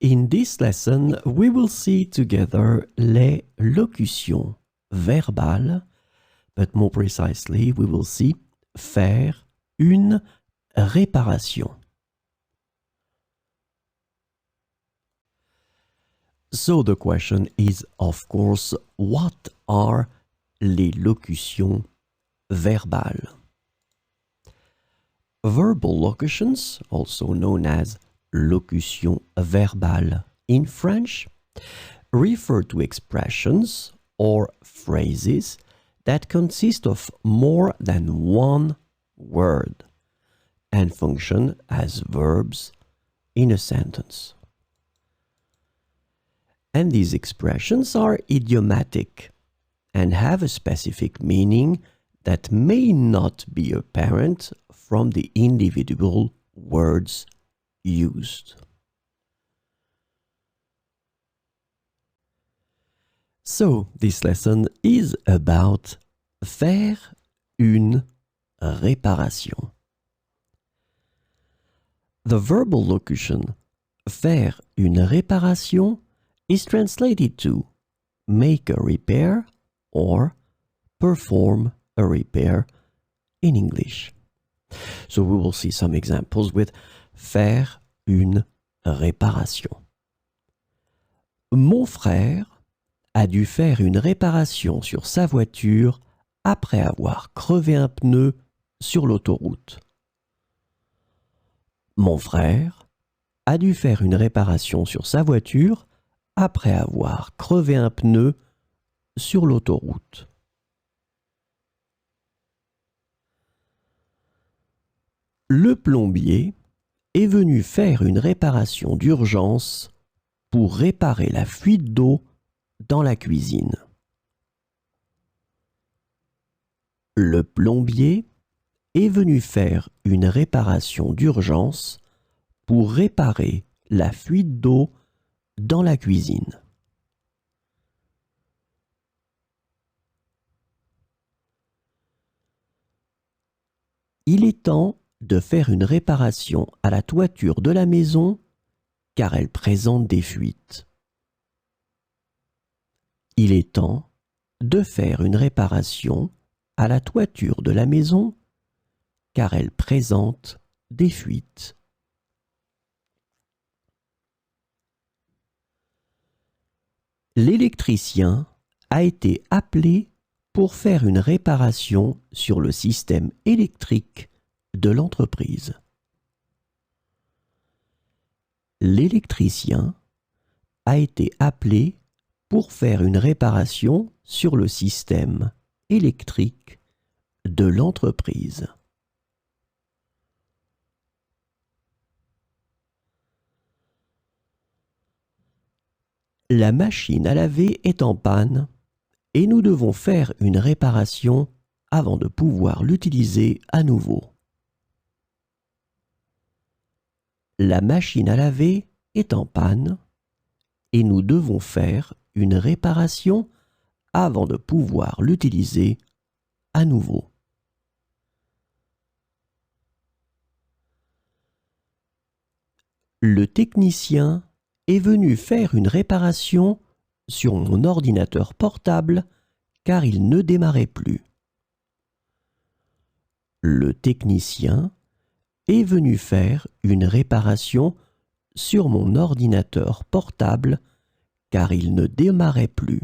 In this lesson, we will see together les locutions verbales, but more precisely, we will see faire une réparation. So the question is, of course, what are les locutions verbales? Verbal locutions, also known as locutions verbales in French, refer to expressions or phrases that consist of more than one word and function as verbs in a sentence. And these expressions are idiomatic and have a specific meaning that may not be apparent from the individual words used. So, this lesson is about faire une réparation. The verbal locution faire une réparation is translated to make a repair or perform a repair in English. So we will see some examples with faire une réparation. Mon frère a dû faire une réparation sur sa voiture après avoir crevé un pneu sur l'autoroute. Mon frère a dû faire une réparation sur sa voiture après avoir crevé un pneu sur l'autoroute. Le plombier est venu faire une réparation d'urgence pour réparer la fuite d'eau dans la cuisine. Le plombier est venu faire une réparation d'urgence pour réparer la fuite d'eau dans la cuisine. Il est temps de faire une réparation à la toiture de la maison car elle présente des fuites. Il est temps de faire une réparation à la toiture de la maison car elle présente des fuites. L'électricien a été appelé pour faire une réparation sur le système électrique de l'entreprise. L'électricien a été appelé pour faire une réparation sur le système électrique de l'entreprise. La machine à laver est en panne et nous devons faire une réparation avant de pouvoir l'utiliser à nouveau. La machine à laver est en panne et nous devons faire une réparation avant de pouvoir l'utiliser à nouveau. Le technicien est venu faire une réparation sur mon ordinateur portable car il ne démarrait plus. Le technicien est venu faire une réparation sur mon ordinateur portable car il ne démarrait plus.